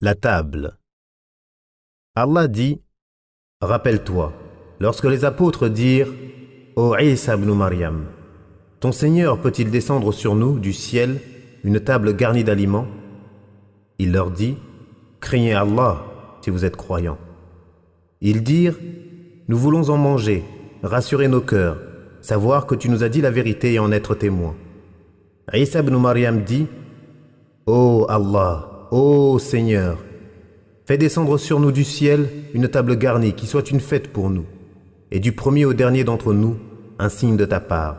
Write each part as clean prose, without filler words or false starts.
La table. Allah dit, rappelle-toi, lorsque les apôtres dirent, ô Isa ibn Maryam, ton Seigneur peut-il descendre sur nous du ciel une table garnie d'aliments? Il leur dit, craignez Allah si vous êtes croyants. Ils dirent, nous voulons en manger, rassurer nos cœurs, savoir que tu nous as dit la vérité et en être témoin. Isa ibn Maryam dit, ô Allah, ô Seigneur, fais descendre sur nous du ciel une table garnie qui soit une fête pour nous, et du premier au dernier d'entre nous, un signe de ta part.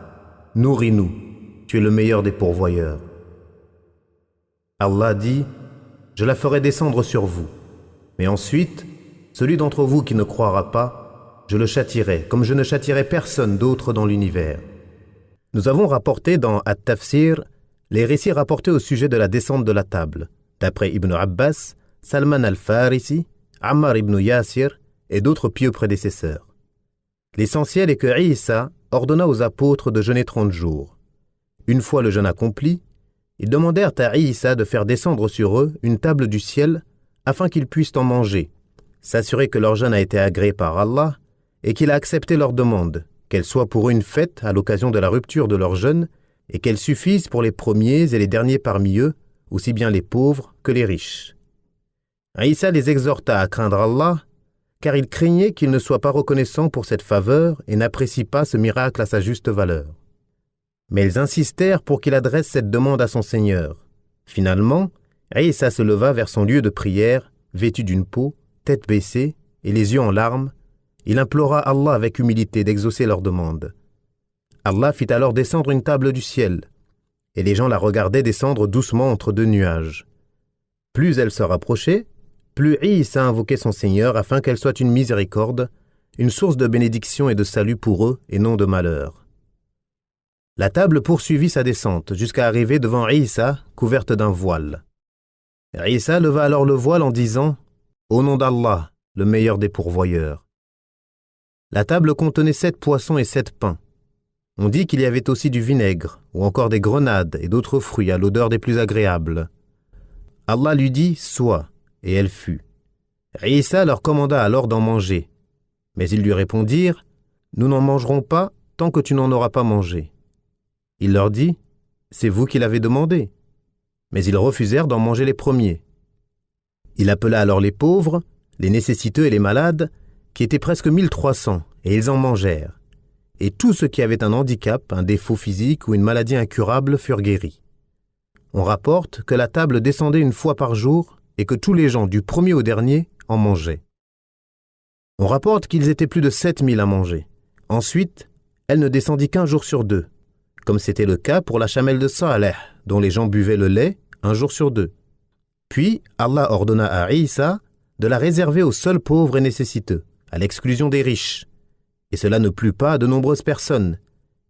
Nourris-nous, tu es le meilleur des pourvoyeurs. Allah dit, je la ferai descendre sur vous, mais ensuite, celui d'entre vous qui ne croira pas, je le châtierai, comme je ne châtierai personne d'autre dans l'univers. Nous avons rapporté dans At-Tafsir les récits rapportés au sujet de la descente de la table, d'après Ibn Abbas, Salman al-Farisi, Ammar ibn Yasir et d'autres pieux prédécesseurs. L'essentiel est que Isa ordonna aux apôtres de jeûner 30 jours. Une fois le jeûne accompli, ils demandèrent à Isa de faire descendre sur eux une table du ciel afin qu'ils puissent en manger, s'assurer que leur jeûne a été agréé par Allah et qu'il a accepté leur demande, qu'elle soit pour eux une fête à l'occasion de la rupture de leur jeûne et qu'elle suffise pour les premiers et les derniers parmi eux, aussi bien les pauvres que les riches. Isa les exhorta à craindre Allah, car il craignait qu'ils ne soient pas reconnaissants pour cette faveur et n'apprécient pas ce miracle à sa juste valeur. Mais ils insistèrent pour qu'il adresse cette demande à son Seigneur. Finalement, Isa se leva vers son lieu de prière, vêtu d'une peau, tête baissée et les yeux en larmes. Il implora Allah avec humilité d'exaucer leur demande. Allah fit alors descendre une table du ciel, et les gens la regardaient descendre doucement entre deux nuages. Plus elle se rapprochait, plus Isa invoquait son Seigneur afin qu'elle soit une miséricorde, une source de bénédiction et de salut pour eux et non de malheur. La table poursuivit sa descente jusqu'à arriver devant Isa couverte d'un voile. Isa leva alors le voile en disant « Au nom d'Allah, le meilleur des pourvoyeurs ». La table contenait 7 poissons et 7 pains. On dit qu'il y avait aussi du vinaigre, ou encore des grenades et d'autres fruits à l'odeur des plus agréables. Allah lui dit « Sois », et elle fut. Isa leur commanda alors d'en manger. Mais ils lui répondirent « Nous n'en mangerons pas tant que tu n'en auras pas mangé. » Il leur dit « C'est vous qui l'avez demandé. » Mais ils refusèrent d'en manger les premiers. Il appela alors les pauvres, les nécessiteux et les malades, qui étaient presque 1300, et ils en mangèrent. Et tous ceux qui avaient un handicap, un défaut physique ou une maladie incurable furent guéris. On rapporte que la table descendait une fois par jour et que tous les gens, du premier au dernier, en mangeaient. On rapporte qu'ils étaient plus de 7000 à manger. Ensuite, elle ne descendit qu'un jour sur 2, comme c'était le cas pour la chamelle de Saleh, dont les gens buvaient le lait un jour sur 2. Puis, Allah ordonna à Isa de la réserver aux seuls pauvres et nécessiteux, à l'exclusion des riches. Et cela ne plut pas à de nombreuses personnes,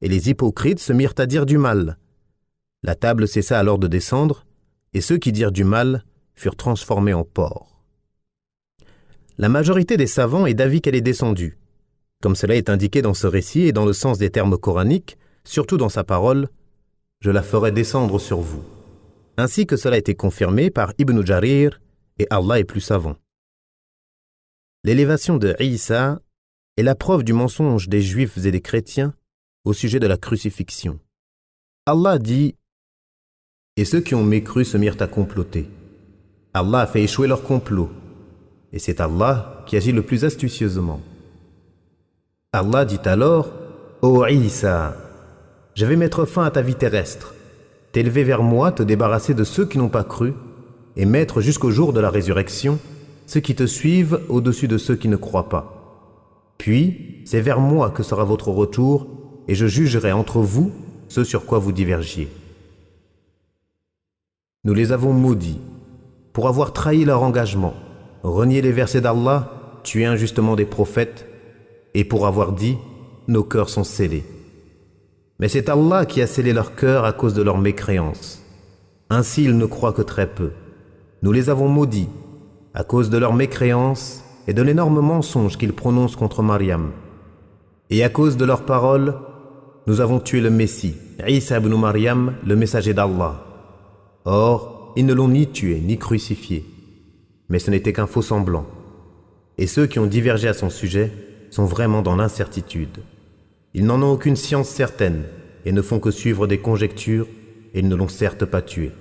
et les hypocrites se mirent à dire du mal. La table cessa alors de descendre, et ceux qui dirent du mal furent transformés en porcs. La majorité des savants est d'avis qu'elle est descendue, comme cela est indiqué dans ce récit et dans le sens des termes coraniques, surtout dans sa parole « Je la ferai descendre sur vous », ainsi que cela a été confirmé par Ibn Jarir, et Allah est plus savant. L'élévation de Isa est la preuve du mensonge des Juifs et des chrétiens au sujet de la crucifixion. Allah dit « Et ceux qui ont mécru se mirent à comploter. Allah a fait échouer leur complot, et c'est Allah qui agit le plus astucieusement. » Allah dit alors « Ô Isa, je vais mettre fin à ta vie terrestre, t'élever vers moi, te débarrasser de ceux qui n'ont pas cru, et mettre jusqu'au jour de la résurrection ceux qui te suivent au-dessus de ceux qui ne croient pas. Puis, c'est vers moi que sera votre retour, et je jugerai entre vous ce sur quoi vous divergiez. Nous les avons maudits, pour avoir trahi leur engagement, renié les versets d'Allah, tué injustement des prophètes, et pour avoir dit « Nos cœurs sont scellés ». Mais c'est Allah qui a scellé leurs cœurs à cause de leur mécréance. Ainsi ils ne croient que très peu. Nous les avons maudits, à cause de leur mécréance et de l'énorme mensonge qu'ils prononcent contre Maryam. Et à cause de leurs paroles, nous avons tué le Messie, Isa ibn Maryam, le messager d'Allah. Or, ils ne l'ont ni tué ni crucifié. mais ce n'était qu'un faux semblant. Et ceux qui ont divergé à son sujet sont vraiment dans l'incertitude. Ils n'en ont aucune science certaine et ne font que suivre des conjectures et ils ne l'ont certes pas tué.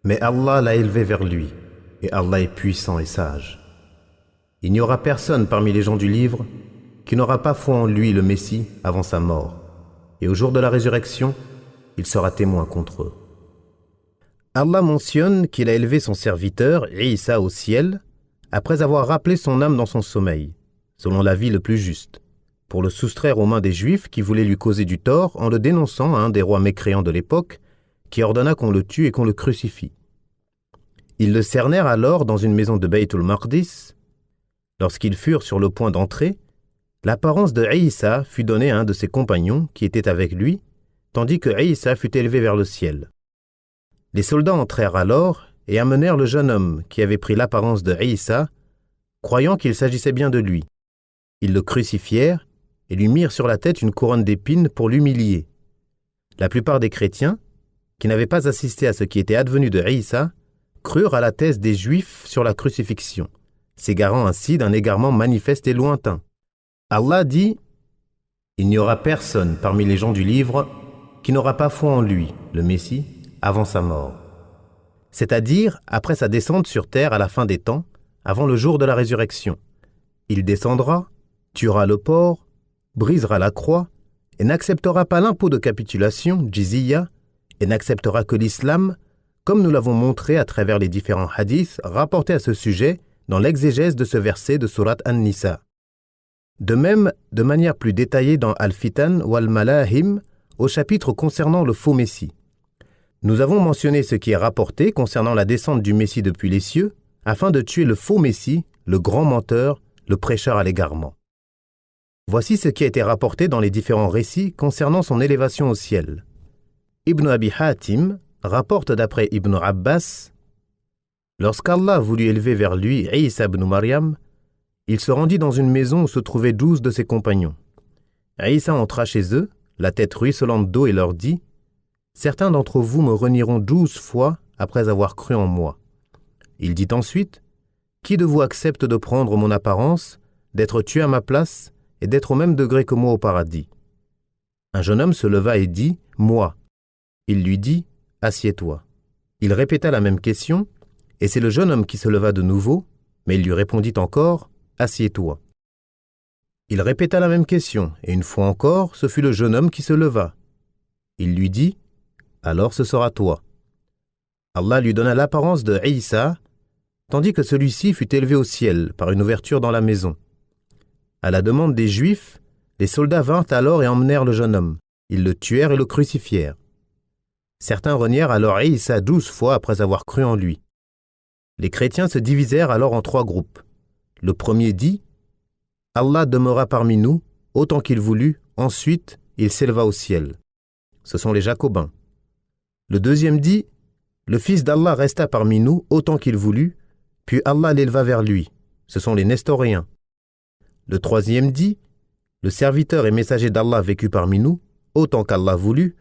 Mais Allah l'a élevé vers lui et Allah est puissant et sage. Il n'y aura personne parmi les gens du livre qui n'aura pas foi en lui, le Messie, avant sa mort. Et au jour de la résurrection, il sera témoin contre eux. Allah mentionne qu'il a élevé son serviteur, Isa, au ciel, après avoir rappelé son âme dans son sommeil, selon l'avis le plus juste, pour le soustraire aux mains des Juifs qui voulaient lui causer du tort en le dénonçant à un des rois mécréants de l'époque, qui ordonna qu'on le tue et qu'on le crucifie. Ils le cernèrent alors dans une maison de Bayt al-Maqdis. Lorsqu'ils furent sur le point d'entrer, l'apparence de Isa fut donnée à un de ses compagnons qui était avec lui, tandis que Isa fut élevé vers le ciel. Les soldats entrèrent alors et amenèrent le jeune homme qui avait pris l'apparence de Isa, croyant qu'il s'agissait bien de lui. Ils le crucifièrent et lui mirent sur la tête une couronne d'épines pour l'humilier. La plupart des chrétiens, qui n'avaient pas assisté à ce qui était advenu de Isa, crurent à la thèse des Juifs sur la crucifixion, s'égarant ainsi d'un égarement manifeste et lointain. Allah dit « Il n'y aura personne parmi les gens du livre qui n'aura pas foi en lui, le Messie, avant sa mort. » C'est-à-dire après sa descente sur terre à la fin des temps, avant le jour de la résurrection. Il descendra, tuera le porc, brisera la croix, et n'acceptera pas l'impôt de capitulation, jizya, et n'acceptera que l'islam, comme nous l'avons montré à travers les différents hadiths rapportés à ce sujet dans l'exégèse de ce verset de Surat An-Nisa. De même, de manière plus détaillée dans Al-Fitan wal-Malahim, au chapitre concernant le faux Messie. Nous avons mentionné ce qui est rapporté concernant la descente du Messie depuis les cieux, afin de tuer le faux Messie, le grand menteur, le prêcheur à l'égarement. Voici ce qui a été rapporté dans les différents récits concernant son élévation au ciel. Ibn Abi Hatim rapporte d'après Ibn Abbas, lorsqu'Allah voulut élever vers lui Isa ibn Maryam, il se rendit dans une maison où se trouvaient 12 de ses compagnons. Isa entra chez eux, la tête ruisselante d'eau, et leur dit « Certains d'entre vous me renieront 12 fois après avoir cru en moi. » Il dit ensuite « Qui de vous accepte de prendre mon apparence, d'être tué à ma place et d'être au même degré que moi au paradis ?» Un jeune homme se leva et dit « Moi ». Il lui dit « Assieds-toi ». Il répéta la même question, et c'est le jeune homme qui se leva de nouveau, mais il lui répondit encore « Assieds-toi ». Il répéta la même question, et une fois encore, ce fut le jeune homme qui se leva. Il lui dit « Alors ce sera toi ». Allah lui donna l'apparence de Isa, tandis que celui-ci fut élevé au ciel par une ouverture dans la maison. À la demande des Juifs, les soldats vinrent alors et emmenèrent le jeune homme. Ils le tuèrent et le crucifièrent. Certains renièrent alors Isa 12 fois après avoir cru en lui. Les chrétiens se divisèrent alors en 3 groupes. Le premier dit « Allah demeura parmi nous, autant qu'il voulut, ensuite il s'éleva au ciel. » Ce sont les Jacobins. Le deuxième dit « Le Fils d'Allah resta parmi nous, autant qu'il voulut, puis Allah l'éleva vers lui. » Ce sont les Nestoréens. Le troisième dit « Le serviteur et messager d'Allah vécut parmi nous, autant qu'Allah voulut,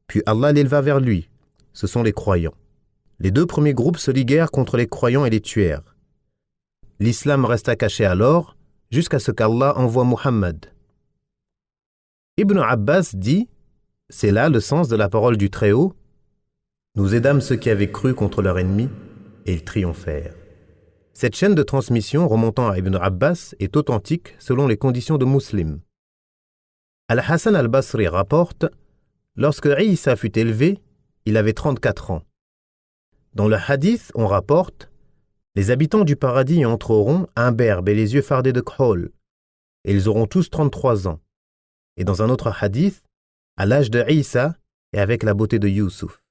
puis Allah l'éleva vers lui. » Ce sont les croyants. Les 2 premiers groupes se liguèrent contre les croyants et les tuèrent. L'islam resta caché alors, jusqu'à ce qu'Allah envoie Muhammad. Ibn Abbas dit « C'est là le sens de la parole du Très-Haut. Nous aidâmes ceux qui avaient cru contre leur ennemi, et ils triomphèrent. » Cette chaîne de transmission remontant à Ibn Abbas est authentique selon les conditions de Muslim. Al-Hassan al-Basri rapporte « Lorsque Isa fut élevé, il avait 34 ans. Dans le hadith, on rapporte « Les habitants du paradis y entreront, imberbes et les yeux fardés de khol, et ils auront tous 33 ans. » Et dans un autre hadith, « À l'âge de Isa et avec la beauté de Youssouf. »